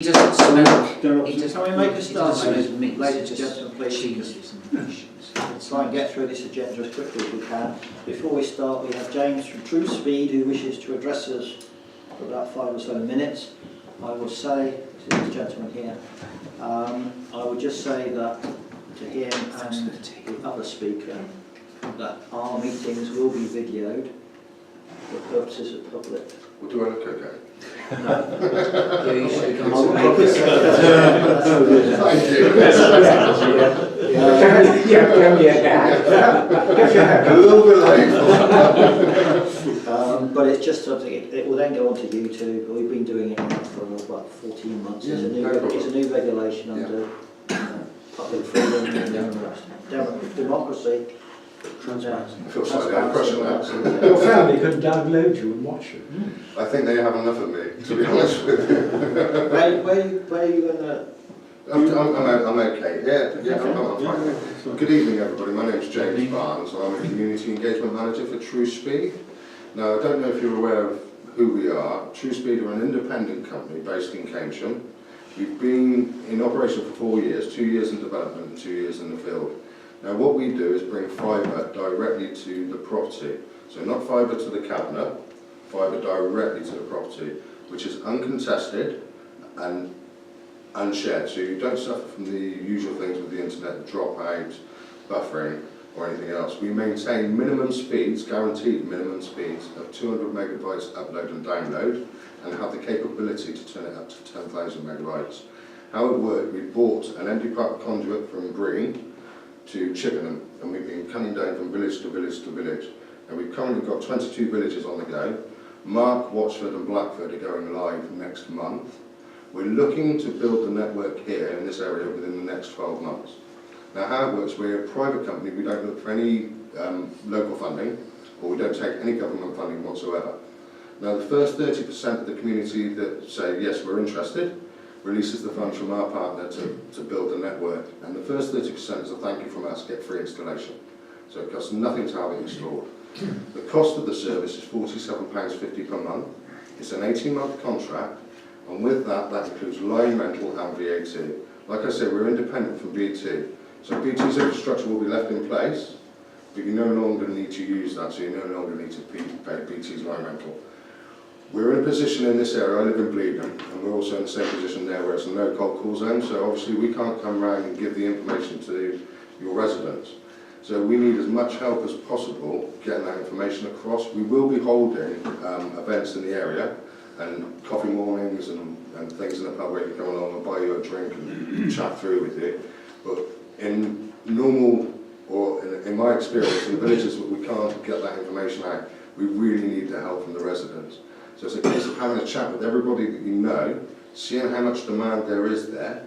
He doesn't smell. Can we make a start, ladies and Just gentlemen, please? cheeses and fishes. Let's try and get through this agenda as quickly as we can. Before we start, we have James from True Speed who wishes to address us for about 5 or so minutes. I will say, this gentleman here, I would just say that to him and the other speaker, that our meetings will be videoed for purposes of public. Well, do I look okay? Yeah, you should come I'll to make it Thank you. A little bit late. But it's just something, it will then go onto YouTube. We've been doing it for about 14 months. It's a new regulation under public freedom and democracy. I feel slightly under pressure now. Your family can download you and watch you. I think they have enough of me, to be honest with you. Where are you going to... I'm okay. Yeah, I'm fine. Good evening, everybody. My name's James Barnes. I'm a Community Engagement Manager for True Speed. Now, I don't know if you're aware of who we are. True Speed are an independent company based in Cambridge. We've been in operation for 4 years, 2 years in development and 2 years in the field. Now, what we do is bring fibre directly to the property. So not fibre to the cabinet, fibre directly to the property, which is uncontested and unshared. So you don't suffer from the usual things with the internet, dropout, buffering, or anything else. We maintain minimum speeds, guaranteed minimum speeds of 200 megabytes upload and download, and have the capability to turn it up to 10,000 megabytes. How it worked, we bought an empty pipe conduit from Breen to Chippenham, and we've been coming down from village to village to village. And we've currently got 22 villages on the go. Mark, Watchford and Blackford are going live next month. We're looking to build the network here in this area within the next 12 months. Now, how it works, we're a private company. We don't look for any local funding, or we don't take any government funding whatsoever. Now, the first 30% of the community that say, yes, we're interested, releases the funds from our partner to build the network. And the first 30% is a thank you from us, get free installation. So it costs nothing to have it installed. The cost of the service is £47.50 per month. It's an 18-month contract, and with that, that includes line rental and VAT. Like I said, we're independent from BT. So BT's infrastructure will be left in place, but you no longer need to use that, so you no longer need to pay BT's line rental. We're in a position in this area, I live in Bleedham, and we're also in the same position there where it's a no cold call zone, so obviously we can't come around and give the information to your residents. So we need as much help as possible getting that information across. We will be holding events in the area, and coffee mornings and things in the pub where you come along and buy you a drink and chat through with you. But in normal, or in my experience, in the villages where we can't get that information out, we really need the help from the residents. So it's a case of having a chat with everybody that you know, seeing how much demand there is there,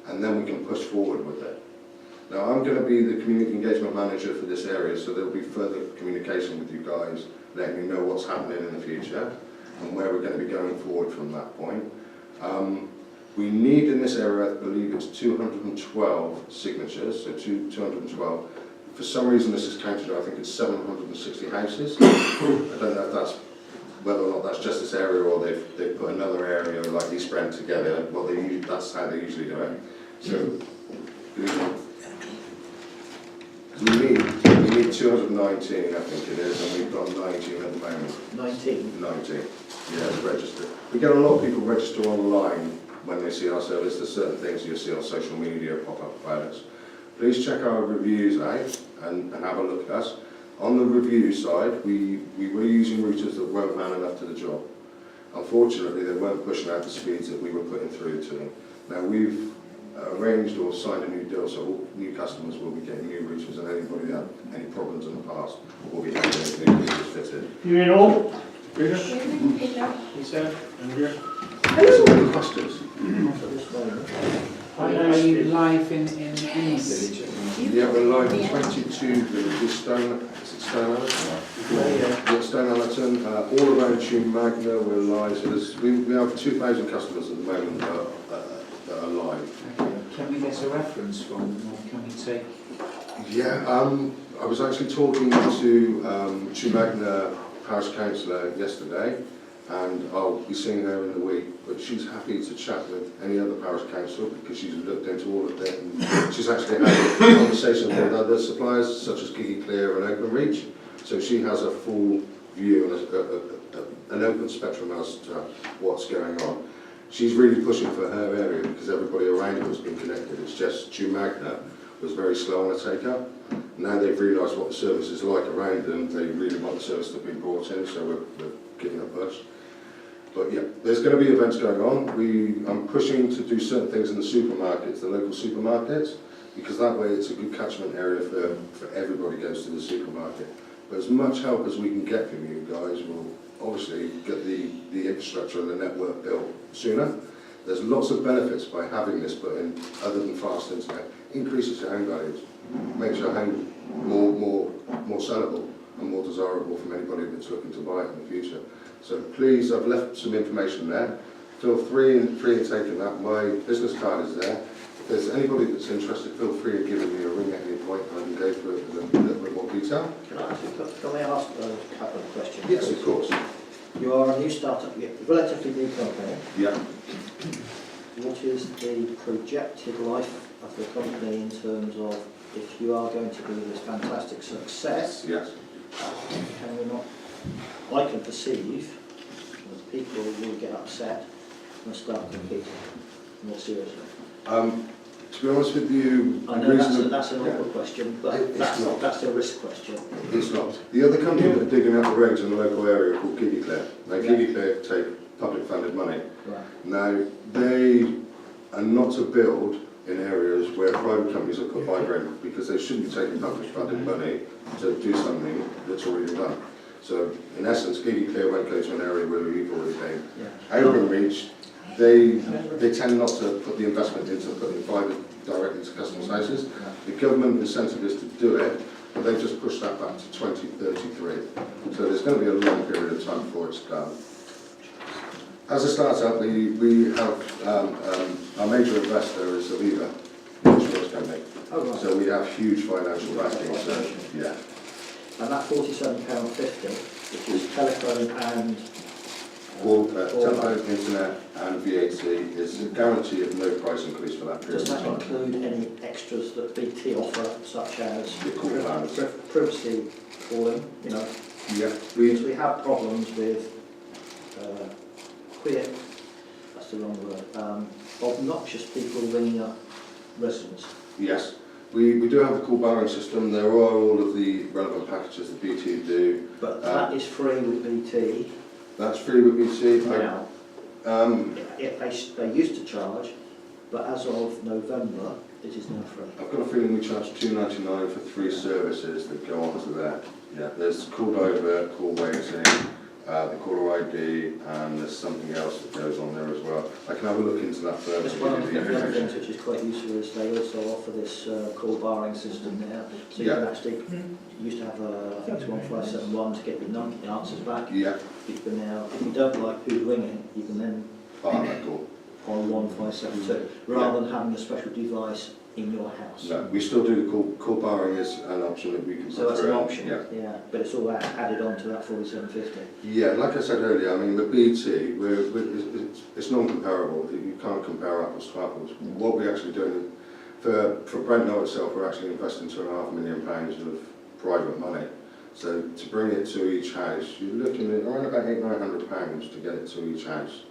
and then we can push forward with it. Now, I'm going to be the community engagement manager for this area, so there'll be further communication with you guys, letting you know what's happening in the future and where we're going to be going forward from that point. We need in this area, I believe it's 212 signatures, so 212. For some reason this is counted, I think it's 760 houses. I don't know if that's whether or not that's just this area or they've put another area like East Brent together. Well, that's how they usually do it. So we need 219, I think it is, and we've got 19 at the moment. 19? 19, yeah, registered. We get a lot of people register online when they see our service. There's certain things you'll see on social media pop up about us. Please check our reviews out and have a look at us. On the review side, we were using routers that weren't man enough to the job. Unfortunately, they weren't pushing out the speeds that we were putting through to them. Now, we've arranged or signed a new deal, so all new customers will be getting new routers, and anybody that had any problems in the past will be having new routers fitted. You in all? Peter? Lisa, Andrea? Any questions? Are you live in any village? Yeah, we're live in 22 villages. Stonehallerton, all around Tune Magna, we're live. So we have 2,000 customers at the moment that are live. Okay. Can we get a reference from them, or can we take? Yeah, I was actually talking to Tune Magna Parish Councillor yesterday, and I'll be seeing her in the week, but she's happy to chat with any other parish council because she's looked into all of it, and she's actually had conversations with other suppliers such as Gigi Clear and Openreach, so she has a full view and an open spectrum as to what's going on. She's really pushing for her area because everybody around her has been connected. It's just Magna was very slow on the take-up. Now they've realised what the service is like around them, they really want the service to be brought in, so we're giving a push. But yeah, there's going to be events going on. I'm pushing to do certain things in the supermarkets, the local supermarkets, because that way it's a good catchment area for everybody goes to the supermarket. But as much help as we can get from you guys will obviously get the infrastructure and the network built sooner. There's lots of benefits by having this put in, other than fast internet. Increases your home values, makes your home more sellable and more desirable from anybody that's looking to buy it in the future. So please, I've left some information there. Feel free in taking that. My business card is there. If there's anybody that's interested, feel free in giving me a ring at any point and I can go through it in a little bit more detail. Can I ask a couple of questions? Yes, of course. You are a new startup, you're a relatively new company. Yeah. What is the projected life of the company in terms of if you are going to be this fantastic success? Yes. Can we not? I can perceive that people will get upset and start competing more seriously. To be honest with you, I know that's an awkward question, but that's a risk question. It's not. The other company that are digging out the roads in the local area are called Gigi Clear. Now, Gigi Clear take public funded money. Right. Now, they are not to build in areas where private companies have put fibre in because they shouldn't be taking public funded money to do something that's already done. So, in essence, Gigi Clear won't go to an area where we've already been. Yeah. Openreach, they tend not to put the investment into putting fibre directly to customers' houses. The government incentive is to do it, but they've just pushed that back to 2033. So there's going to be a long period of time before it's done. As a startup, we have our major investor is Aviva, the insurance company. Oh, right. So we have huge financial backing. So yeah. And that £47.50, which is telephone and telephone, internet and VAT is a guarantee of no price increase for that period does of that time. include any extras that BT offer, such as The call plans. privacy calling? You know, Yeah, because we have problems with that's the wrong word, obnoxious people ringing up residents. yes. We do have a call barring system. There are all of the relevant packages that BT do. But that is free with BT. That's free with BT. Now, they used to charge, but as of November, it is now free. I've got a feeling we charge £2.99 for 3 services that go onto there. Yeah, there's call over, call waiting, the caller ID, and there's something else that goes on there as well. I can have a look into that further. Just one of the other things which is quite useful is they also offer this call barring system now. So you can actually, you used to have I think it's 1571 to get your answers back. Yeah. You can now, if you don't like who's ringing, you can then That call. on 1572, rather than having a special device in your house. No, we still do the call barring is an option that we can put So that's an through. option, Yeah. but it's all added on to that 4750. Yeah, like I said earlier, I mean, with BT, it's non-comparable. You can't compare apples to apples. What we're actually doing, for Brent Knoll itself, we're actually investing £2.5 million of private money. So to bring it to each house, you're looking at around about £800–900 to get it to each house.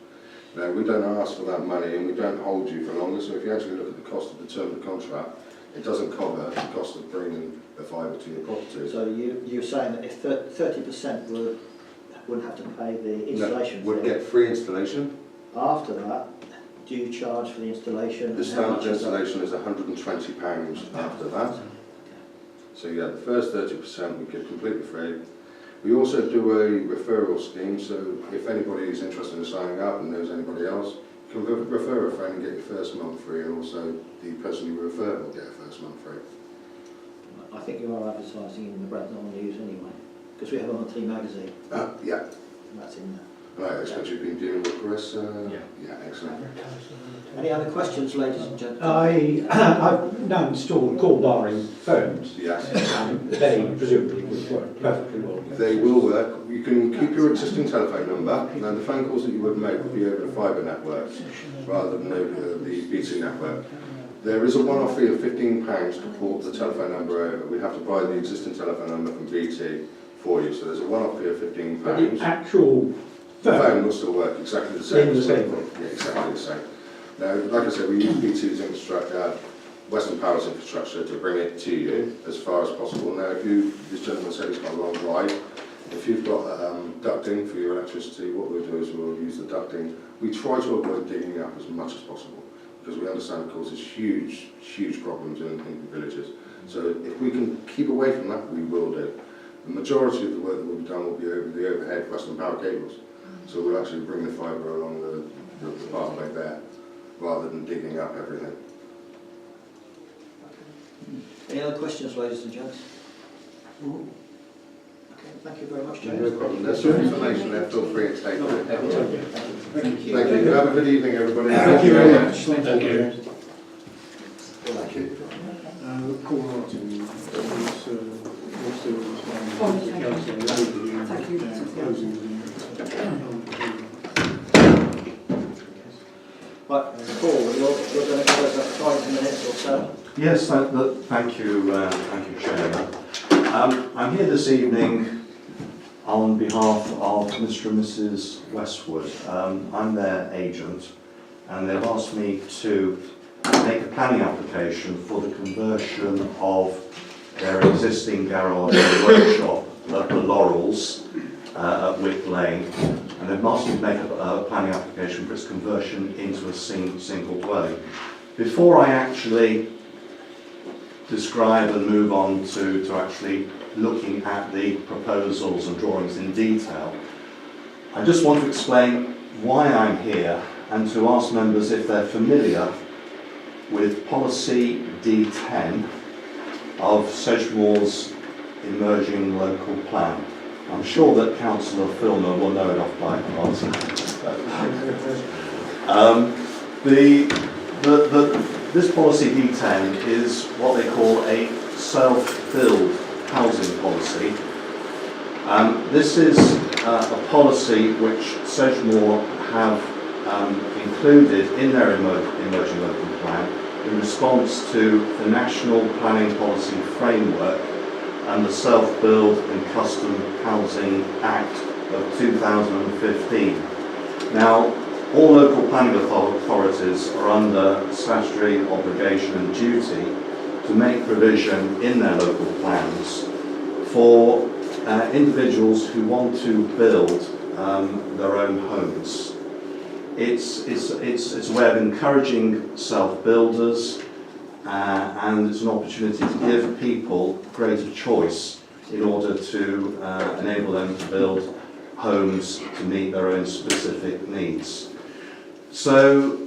Now, we don't ask for that money and we don't hold you for longer, so if you actually look at the cost of the term of the contract, it doesn't cover the cost of bringing the fibre to your property. So you're saying that if 30% wouldn't have to pay the installation No, would fee, get free installation. after that, do you charge for the installation? The and how much standard is that? installation is £120 after that. So yeah, the first 30% we give completely free. We also do a referral scheme, so if anybody is interested in signing up and knows anybody else, you can refer a friend and get your first month free, and also the person you refer will get a first month free. I think you are advertising in the Brent Knoll News anyway, because we have a monthly magazine, Yeah, and that's in there. and I expect you've been dealing with Chris. Yeah, excellent. Any other questions, ladies and gentlemen? I've now installed call barring phones, Yes. and they presumably would work perfectly well. They will work. You You can keep your existing telephone number. Now, the phone calls that you would make would be over the fibre networks rather than over the BT network. There is a one-off fee of £15 to port the telephone number over. We have to buy the existing telephone number from BT for you, so there's a one-off fee of £15. But the actual The phone, phone will still work exactly the same. In the same way. Yeah, exactly the same. Now, like I said, we use BT's infrastructure, Western Power's infrastructure to bring it to you as far as possible. Now, this gentleman said he's got a long drive. If you've got ducting for your electricity, what we'll do is we'll use the ducting. We try to avoid digging up as much as possible because we understand it causes huge, huge problems in villages. So if we can keep away from that, we will do. The majority of the work that will be done will be over the overhead Western Power cables. So we'll actually bring the fibre along the pathway there rather than digging up everything. Any other questions, ladies and gents? Okay, thank you very much, James. No problem. There's some information there. Feel free to take it. Thank you. Thank you. Have a good evening, everybody. Thank you very much. Thank you. Thank you. Paul Martin, also the council, closing Right, Paul, you're going to give us 5 minutes or so. Yes, thank you, Chairman. I'm here this evening on behalf of Mr. and Mrs. Westwood. I'm their agent, and they've asked me to make a planning application for the conversion of their existing garage and workshop at the Laurels at Wick Lane, and they've asked me to make a planning application for its conversion into a single dwelling. Before I actually describe and move on to actually looking at the proposals and drawings in detail, I just want to explain why I'm here and to ask members if they're familiar with policy D10 of Sedgemoor's emerging local plan. I'm sure that Councillor Filmer will know it off by heart. This policy D10 is what they call a self-build housing policy. This is a policy which Sedgemoor have included in their emerging local plan in response to the National Planning Policy Framework and the Self-Build and Custom Housing Act of 2015. Now, all local planning authorities are under statutory obligation and duty to make provision in their local plans for individuals who want to build their own homes. It's a way of encouraging self-builders and it's an opportunity to give people greater choice in order to enable them to build homes to meet their own specific needs. So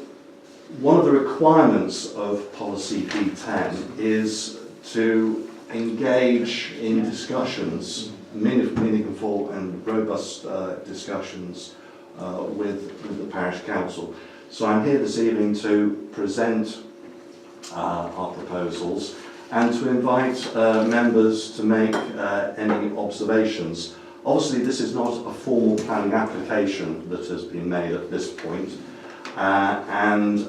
one of the requirements of policy D10 is to engage in discussions, meaningful and robust discussions with the Parish Council. So I'm here this evening to present our proposals and to invite members to make any observations. Obviously this is not a formal planning application that has been made at this point, and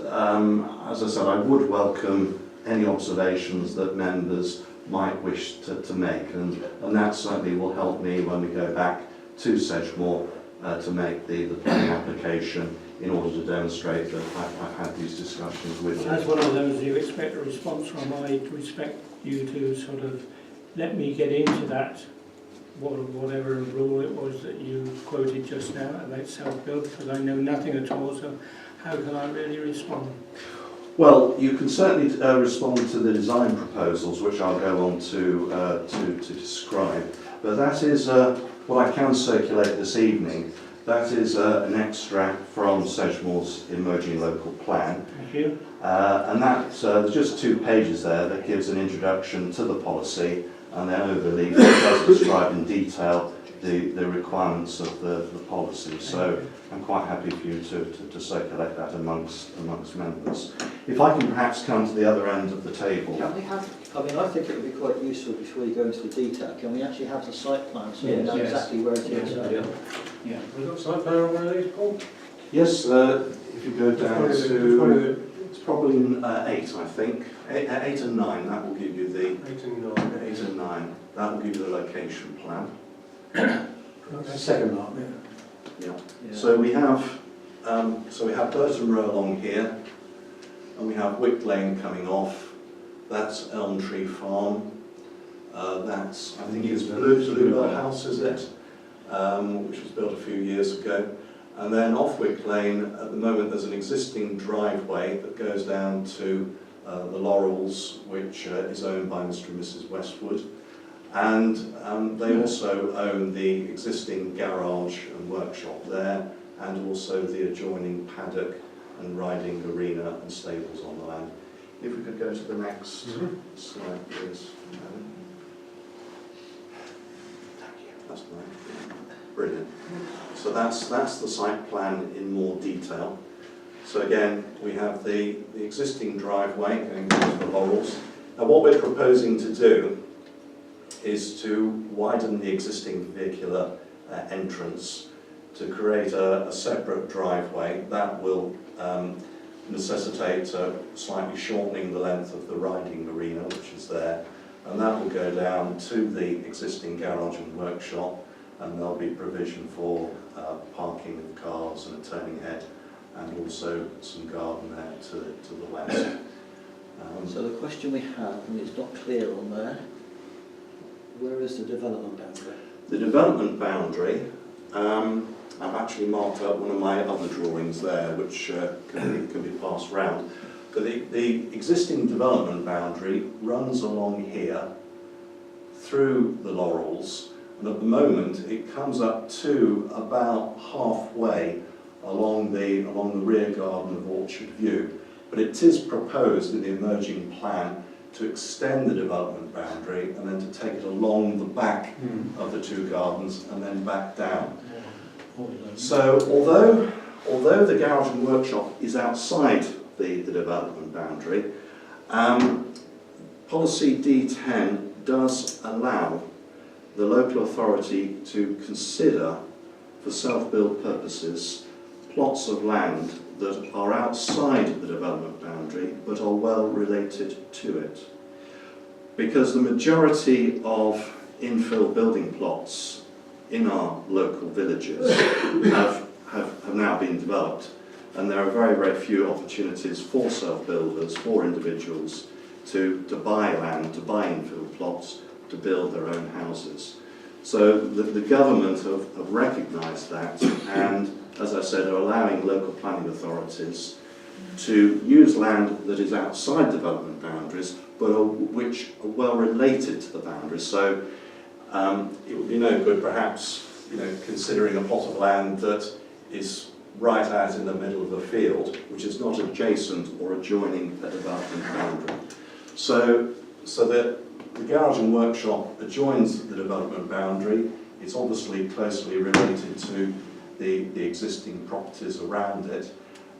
as I said, I would welcome any observations that members might wish to make, and that certainly will help me when we go back to Sedgemoor to make the planning application in order to demonstrate that I've had these discussions with you. As one of those you expect a response from, I expect you to sort of let me get into that, whatever rule it was that you quoted just now about self-build, because I know nothing at all, so how can I really respond? Well, you can certainly respond to the design proposals, which I'll go on to describe, but that is what I can circulate this evening. That is an extract from Sedgemoor's emerging local plan. Thank you. And there's just 2 pages there that gives an introduction to the policy and then overleaf that does describe in detail the requirements of the policy. So I'm quite happy for you to circulate that amongst members. If I can perhaps come to the other end of the table. Can we have, I mean, I think it would be quite useful before you go into the detail, can we actually have the site plan so we know exactly where it is? Yeah. We've got site plan on one of these, Paul? Yes, if you go down to, it's probably 8, I think. 8 and 9, that will give you the 8 and 9. 8 and 9. That will give you the location plan. Second mark. Yeah. So we have Burton Row along here, and we have Wick Lane coming off. That's Elm Tree Farm. That's, I think it's Bluebell House, is it? Which was built a few years ago. And then off Wick Lane, at the moment, there's an existing driveway that goes down to the Laurels, which is owned by Mr. and Mrs. Westwood. And they also own the existing garage and workshop there, and also the adjoining paddock and riding arena and stables on the land. If we could go to the next slide, please. That's right. Brilliant. So that's the site plan in more detail. So again, we have the existing driveway going to the Laurels. Now what we're proposing to do is to widen the existing vehicular entrance to create a separate driveway that will necessitate slightly shortening the length of the riding arena, which is there, and that will go down to the existing garage and workshop, and there'll be provision for parking of cars and a turning head, and also some garden there to the west. So the question we have, and it's not clear on there, where is the development boundary? The development boundary, I've actually marked up one of my other drawings there, which can be passed round. But the existing development boundary runs along here through the Laurels, and at the moment it comes up to about halfway along the rear garden of Orchard View. But it is proposed in the emerging plan to extend the development boundary and then to take it along the back of the two gardens and then back down. So although the garage and workshop is outside the development boundary, policy D10 does allow the local authority to consider, for self-build purposes, plots of land that are outside the development boundary but are well related to it. Because the majority of infill building plots in our local villages have now been developed, and there are very, very few opportunities for self-builders, for individuals to buy land, to buy infill plots, to build their own houses. So the government have recognised that, and as I said, are allowing local planning authorities to use land that is outside development boundaries, but which are well related to the boundaries. So it would be no good, perhaps, considering a plot of land that is right out in the middle of a field, which is not adjacent or adjoining a development boundary. So that the garage and workshop adjoins the development boundary. It's obviously closely related to the existing properties around it.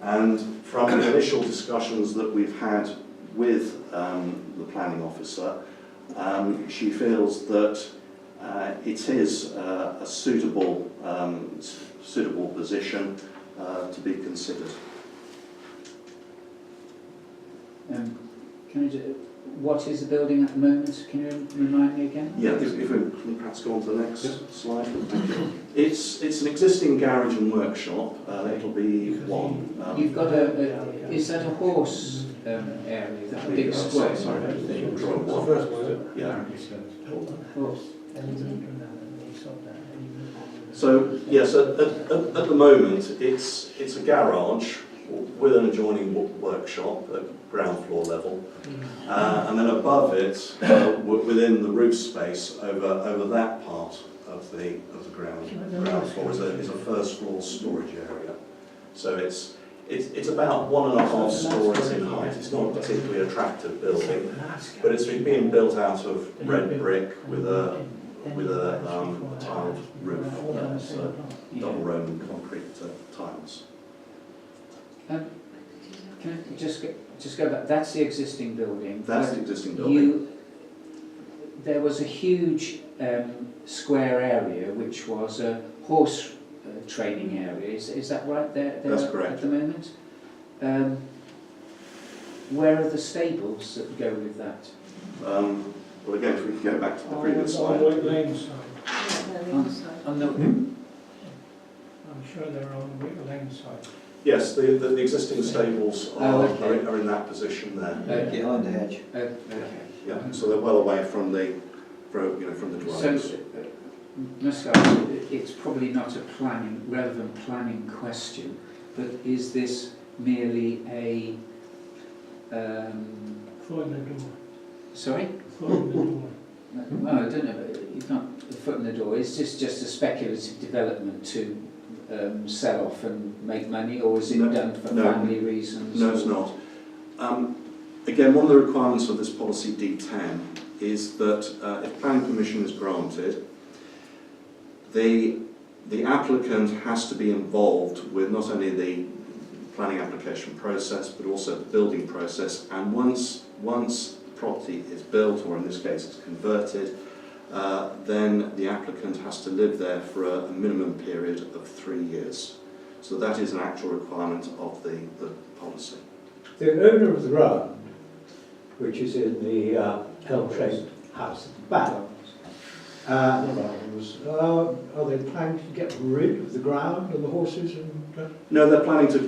And from the initial discussions that we've had with the planning officer, she feels that it is a suitable position to be considered. Can you what is the building at the moment? Can you remind me again? Yeah, if we can perhaps go on to the next slide. It's an existing garage and workshop. It'll be one. You've got is that a horse area? That big square? Sorry, draw The one. first one, is it? Yeah. Horse. So yes, at the moment it's a garage with an adjoining workshop at ground floor level, and then above it, within the roof space over that part of the ground floor is a first floor storage area. So it's about 1.5 stories in height. It's not a particularly attractive building, but it's being built out of red brick with a with a tiled roof, so double Roman concrete tiles. Can I just go back? That's the existing building. That's the existing building. There was a huge square area which was a horse training area. Is that right there That's correct. at the moment? Where are the stables that go with that? Well, again, if we can go back to the previous On slide. White Lane side. On the, I'm sure they're on White Lane side. Yes, the existing stables Oh, are, okay. are in that position there. Behind the hedge. okay. Yeah, so they're well away from the from the dwellings. So, must ask, it's probably not a relevant planning question, but is this merely a Foot in the door. sorry? Foot in the door. Well, I don't know. It's not a foot in the door. It's just a speculative development to sell off and make money, or is it No, done for no. family reasons? No, it's not. Again, one of the requirements of this policy D10 is that if planning permission is granted, the applicant has to be involved with not only the planning application process but also the building process, and once the property is built, or in this case it's converted, then the applicant has to live there for a minimum period of 3 years. So that is an actual requirement of the policy. The owner of the ground, which is in the L-shaped house at the back, are they planning to get rid of the ground and the horses and... No, they're planning to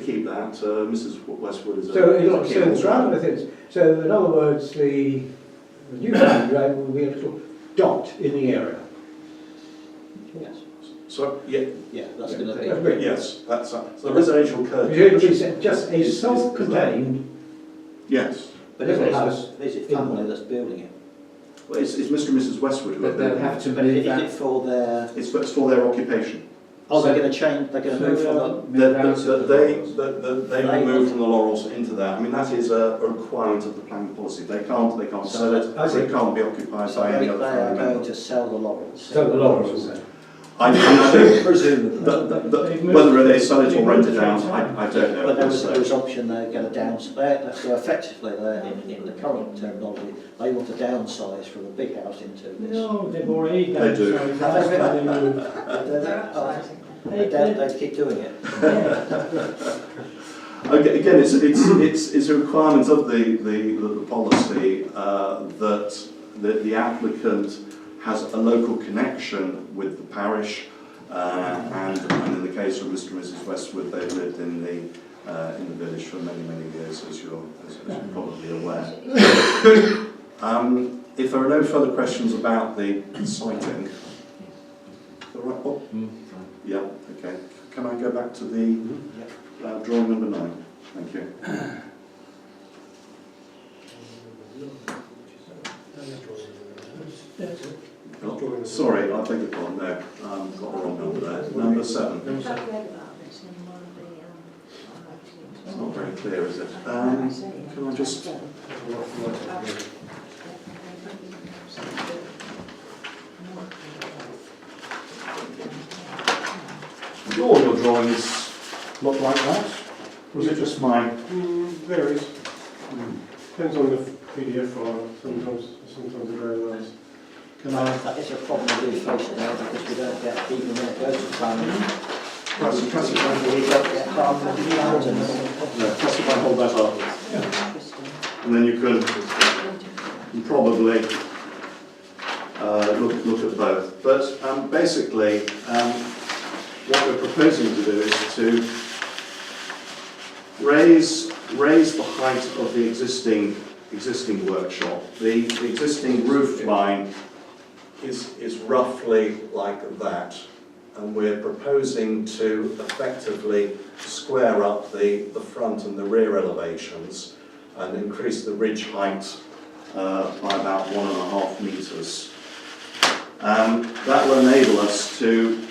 keep that. Mrs. Westwood is So a the ground of things. So in other words, the new ground will be a little dot in the area. Yes. So, yeah, Yeah, that's going to That's be. great. yes, that's so the residential code. It's just a self-contained Yes. But is little it, house. is it family that's building it? Well, it's Mr. and Mrs. Westwood who are But they'll building have it. to But move is that. it for their... It's for their occupation. Oh, they're going to change, they're going to move from the... Move out of the They will move from the Laurels into that. I mean, that is a requirement of the planning policy. They can't sell it. I see. They can't be occupied So by they any other are family going member. to sell the laurels. So the laurels then. Presumably. Whether they sell it or rent it out, I don't know. But there was option they're going to downsize. So effectively, in the current terminology, they want to downsize from a big house into this. No, they've already They do. downsized. That's why they moved. I doubt they'd keep doing it. Okay, again, it's a requirement of the policy that the applicant has a local connection with the parish, and in the case of Mr. and Mrs. Westwood, they've lived in the village for many years, as you're probably aware. If there are no further questions about the siting, the right, Bob? Yeah, okay. Can I go back to the drawing number 9? Thank you. Oh, sorry, I beg your pardon. No, got the wrong number there. Number 7. It's not very clear, is it? Can I just... Do all your drawings look like that? Was it just mine? Varies. Depends on the PDF file. Sometimes it very well. Can I... That is a problem we face now because we don't get, even when it goes to planning, Perhaps we don't get planning plans and perhaps if I hold that up, and then you can probably look at both. But basically, what we're proposing to do is to raise the height of the existing workshop. The existing roof line is roughly like that, and we're proposing to effectively square up the front and the rear elevations and increase the ridge height by about 1.5 metres. That will enable us to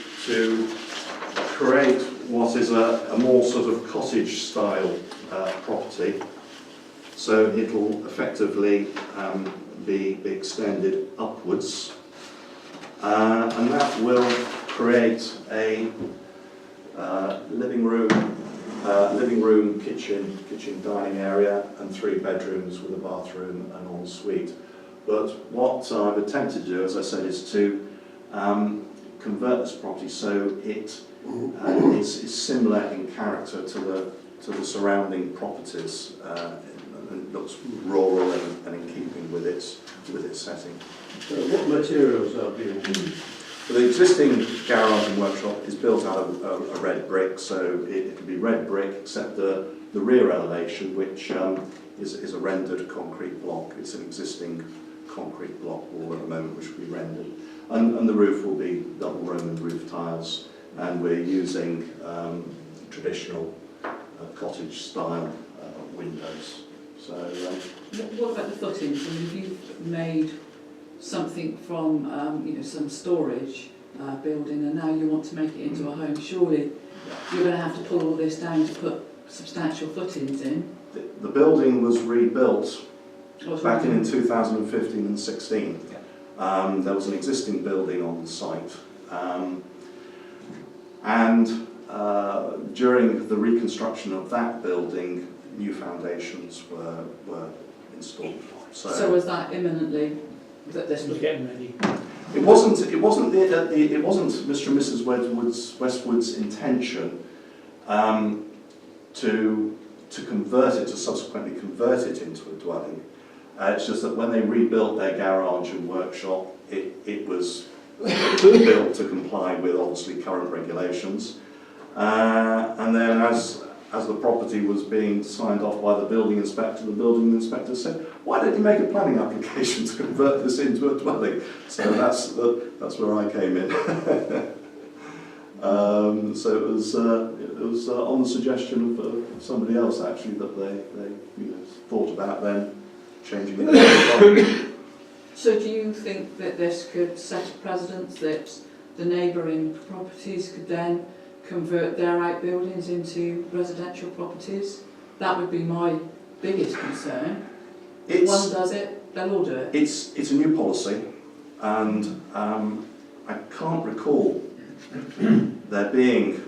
create what is a more sort of cottage style property. So it'll effectively be extended upwards. and that will create a living room, kitchen, dining area, and 3 bedrooms with a bathroom and ensuite. But what I've attempted to do, as I said, is to convert this property so it is similar in character to the surrounding properties. It looks rural and in keeping with its setting. So what materials are being used? So the existing garage and workshop is built out of a red brick, so it can be red brick except the rear elevation, which is a rendered concrete block. It's an existing concrete block wall at the moment, which will be rendered. And the roof will be double Roman roof tiles, and we're using traditional cottage style windows. So what about the footings? I mean, if you've made something from some storage building and now you want to make it into a home, surely you're going to have to pull all this down to put substantial footings in. the building was rebuilt back in 2015 and 16. There was an existing building on the site, and during the reconstruction of that building, new foundations were installed. So was that imminently that this was getting ready? It wasn't Mr. and Mrs. Westwood's intention to convert it, to subsequently convert it into a dwelling. It's just that when they rebuilt their garage and workshop, it was built to comply with obviously current regulations. And then as the property was being signed off by the building inspector said, why don't you make a planning application to convert this into a dwelling? So that's where I came in. So it was on the suggestion of somebody else actually that they thought about then changing it. So do you think that this could set a precedent that the neighbouring properties could then convert their outbuildings into residential properties? That would be my biggest concern. If one does it, they'll all do it. It's a new policy, and I can't recall there being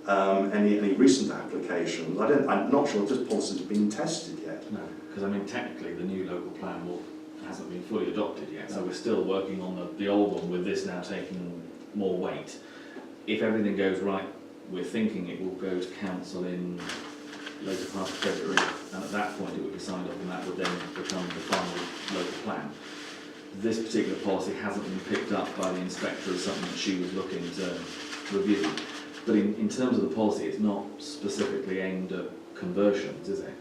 any recent applications. I'm not sure if this policy has been tested yet. No, because I mean technically the new local plan hasn't been fully adopted yet, so we're still working on the old one with this now taking more weight. If everything goes right, we're thinking it will go to council in later part of February, and at that point it would be signed off and that would then become the final local plan. This particular policy hasn't been picked up by the inspector as something that she was looking to review. But in terms of the policy, it's not specifically aimed at conversions, is it?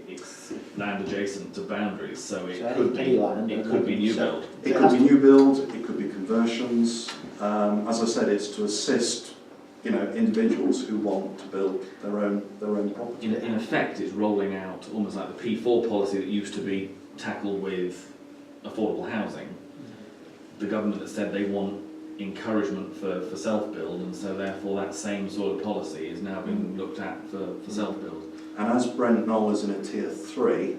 It's land adjacent to boundaries, so it could be new build. It could be new build, it could be conversions. As I said, it's to assist individuals who want to build their own property. In effect, it's rolling out almost like the P4 policy that used to be tackled with affordable housing. The government has said they want encouragement for self-build, and so therefore that same sort of policy is now being looked at for self-build. And as Brent Knoll is in a tier 3,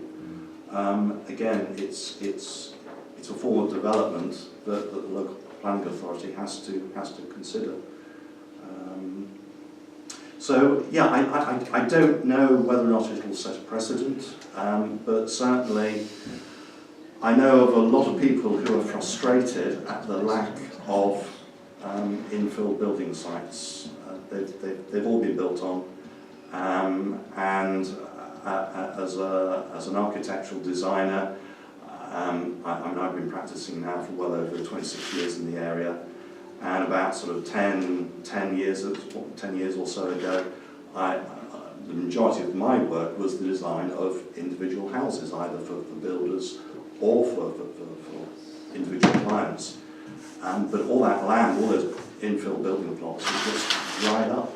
again, it's a form of development that the local planning authority has to consider. So yeah, I don't know whether or not it will set a precedent, but certainly I know of a lot of people who are frustrated at the lack of infill building sites. They've all been built on, and as an architectural designer, I've been practicing now for well over 26 years in the area. And about sort of 10 years or so ago, the majority of my work was the design of individual houses, either for builders or for individual clients. But all that land, all those infill building blocks, have just dried up.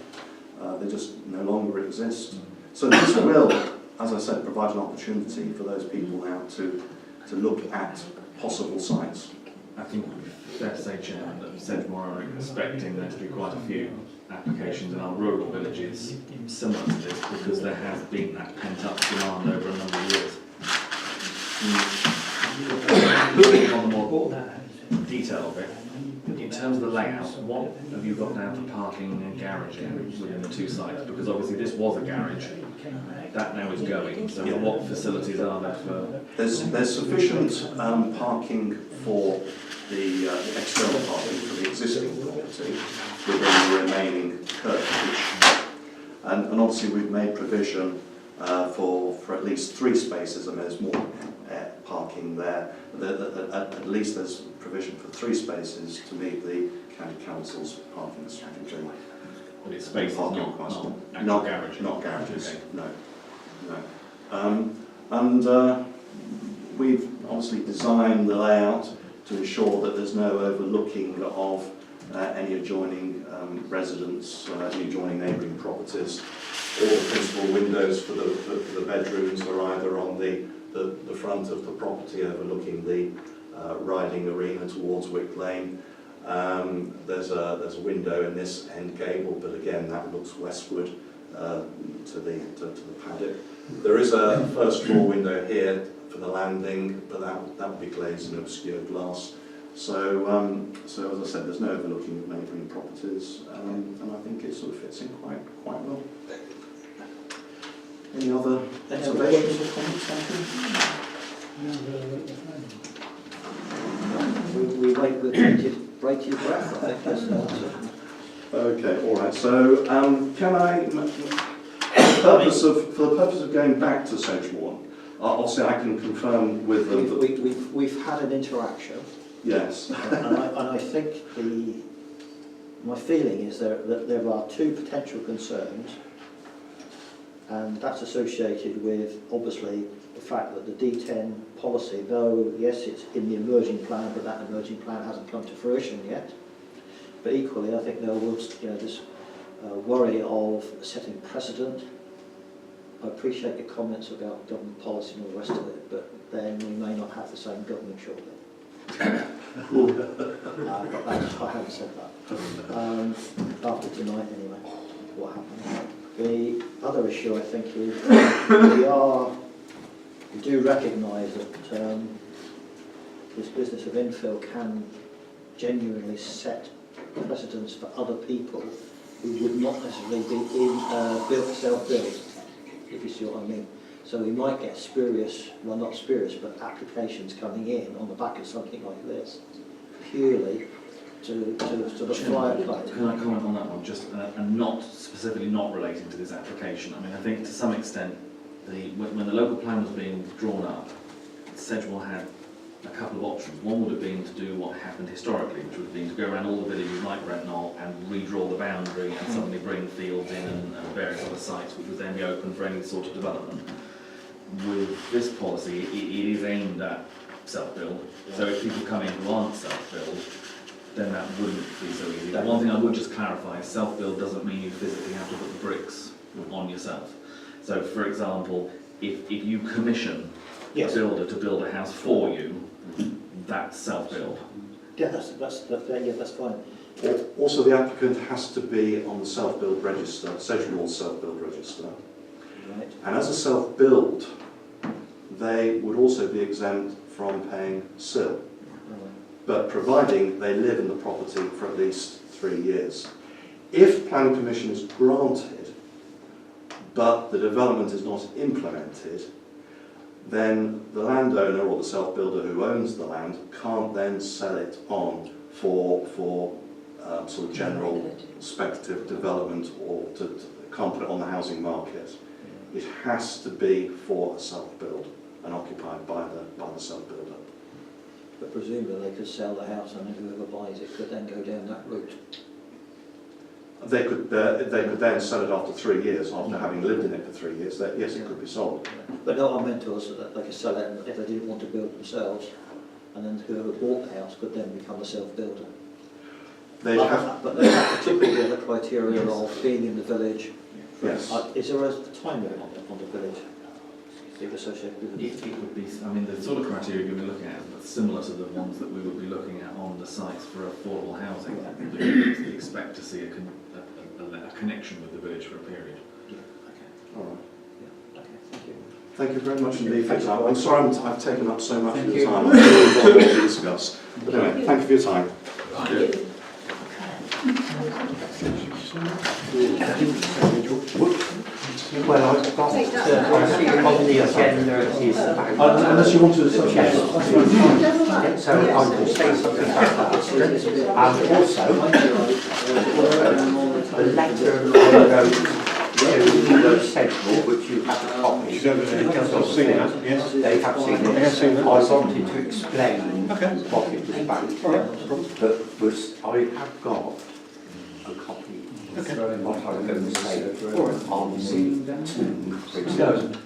They just no longer exist. So this will, as I said, provide an opportunity for those people now to look at possible sites. I think it would be fair to say, Chairman, that Sedgemoor are expecting there to be quite a few applications in our rural villages similar to this, because there has been that pent-up demand over a number of years. On the more detail of it, terms of the layout, what have you got down for parking and garaging within the two sites? Because obviously this was a garage, that now is going, so what facilities are there for? There's sufficient parking for the external parking for the existing property within the remaining curtilage. And obviously we've made provision for at least 3 spaces. I mean, there's more parking there. At least there's provision for 3 spaces to meet the county council's parking strategy. But it's spaces, Parking not requirement. actual garages? Not garages, Okay. no. And we've obviously designed the layout to ensure that there's no overlooking of any adjoining residents, any adjoining neighbouring properties. All the principal windows for the bedrooms are either on the front of the property overlooking the riding arena towards Wick Lane. There's a window in this end gable, but again that looks westward to the paddock. There is a first floor window here for the landing, but that would be glazed in obscure glass. So as I said, there's no overlooking of neighbouring properties, and I think it sort of fits in quite well. Any other observations or comments, We wait with bated breath, I think. That's the answer. Okay, all right. So can I, for the purpose of going back to Sedgemoor, obviously I can confirm with them that We've had an interaction. yes. and I think my feeling is that there are 2 potential concerns, and that's associated with obviously the fact that the D10 policy, though yes it's in the emerging plan, but that emerging plan hasn't come to fruition yet. But equally I think there was this worry of setting precedent. I appreciate your comments about government policy and all the rest of it, but then we may not have the same government shortly. But I haven't said that. After tonight anyway, what happened. The other issue I think is we do recognise that this business of infill can genuinely set precedents for other people who would not necessarily be in self-built, if you see what I mean. So we might get spurious, well not spurious, but applications coming in on the back of something like this, purely to sort of fly a kite. Can I comment on that one, just and not specifically not relating to this application? I mean, I think to some extent, when the local plan was being drawn up, Sedgemoor had a couple of options. One would have been to do what happened historically, which would have been to go around all the villages like Brent Knoll and redraw the boundary and suddenly bring fields in and various other sites, which would then be open for any sort of development. With this policy, it is aimed at self-build. So if people come in who aren't self-build, then that wouldn't be so easy. The one thing I would just clarify, self-build doesn't mean you physically have to put the bricks on yourself. So for example, if you commission a builder to build a house for you, that's self-build. Yeah, that's fine. Also, the applicant has to be on the self-build register, Sedgemoor self-build register. Right. And as a self-build, they would also be exempt from paying CIL, but providing they live in the property for at least 3 years. If planning permission is granted, but the development is not implemented, then the landowner or the self-builder who owns the land can't then sell it on for sort of general speculative development, or can't put it on the housing market. It has to be for a self-build and occupied by the self-builder. But presumably they could sell the house and whoever buys it could then go down that route. They could then sell it after 3 years, after having lived in it for 3 years. Yes, it could be sold. But no, I meant to us that they could sell it if they didn't want to build themselves, and then whoever bought the house could then become a self-builder. They'd have, But they have to tick all the other criteria of being in the village. yes. Is there a time limit on the village? Associated with it? It would be, I mean, the sort of criteria you'll be looking at is similar to the ones that we would be looking at on the sites for affordable housing. We expect to see a connection with the village for a period. Yeah, okay. All right. Yeah, okay, thank you. Thank you very much indeed for your time. I'm sorry I've taken up so much Thank of your you. time. I've got a lot to discuss. But anyway, thank you for your time. Thank you. not on the agenda is Unless you want to the chest. So I can say something about that. And also, the letter I wrote to Central, which you have a copy. She's over there. I've seen that, yes. They have seen it. They have seen that. I wanted to explain Okay. what it was about. All right. But I have got a copy of what I'm going to say on the tomb.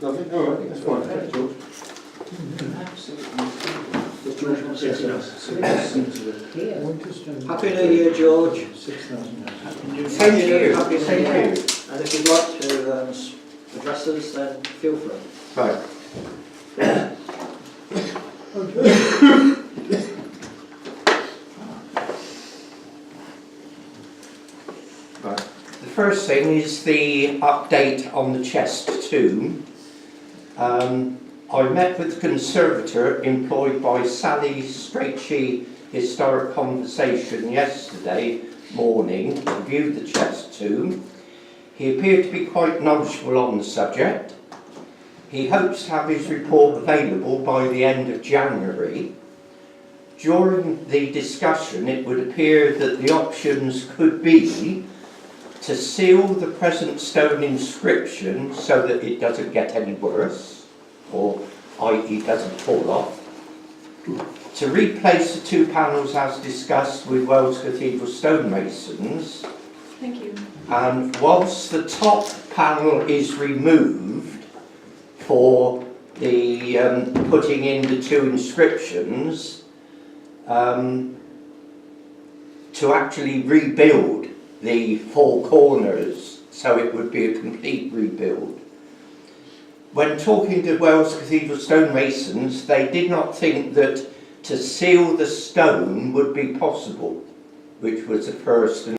Lovely. All right, that's fine. Thanks, George. Does George want to say Happy New Year, George. Same to you. Happy New Same to Year. you. And if you'd like to address us, then feel free. Right. Right. The first thing is the update on the chest tomb. I met with the conservator employed by Sally Strachey Historic Conversation yesterday morning to view the chest tomb. He appeared to be quite knowledgeable on the subject. He hopes to have his report available by the end of January. During the discussion, it would appear that the options could be to seal the present stone inscription so that it doesn't get any worse, or i.e. doesn't fall off, to replace the two panels as discussed with Wells Cathedral stonemasons. Thank you. And whilst the top panel is removed for the putting in the two inscriptions, to actually rebuild the four corners, so it would be a complete rebuild. When talking to Wells Cathedral stonemasons, they did not think that to seal the stone would be possible, which was the first and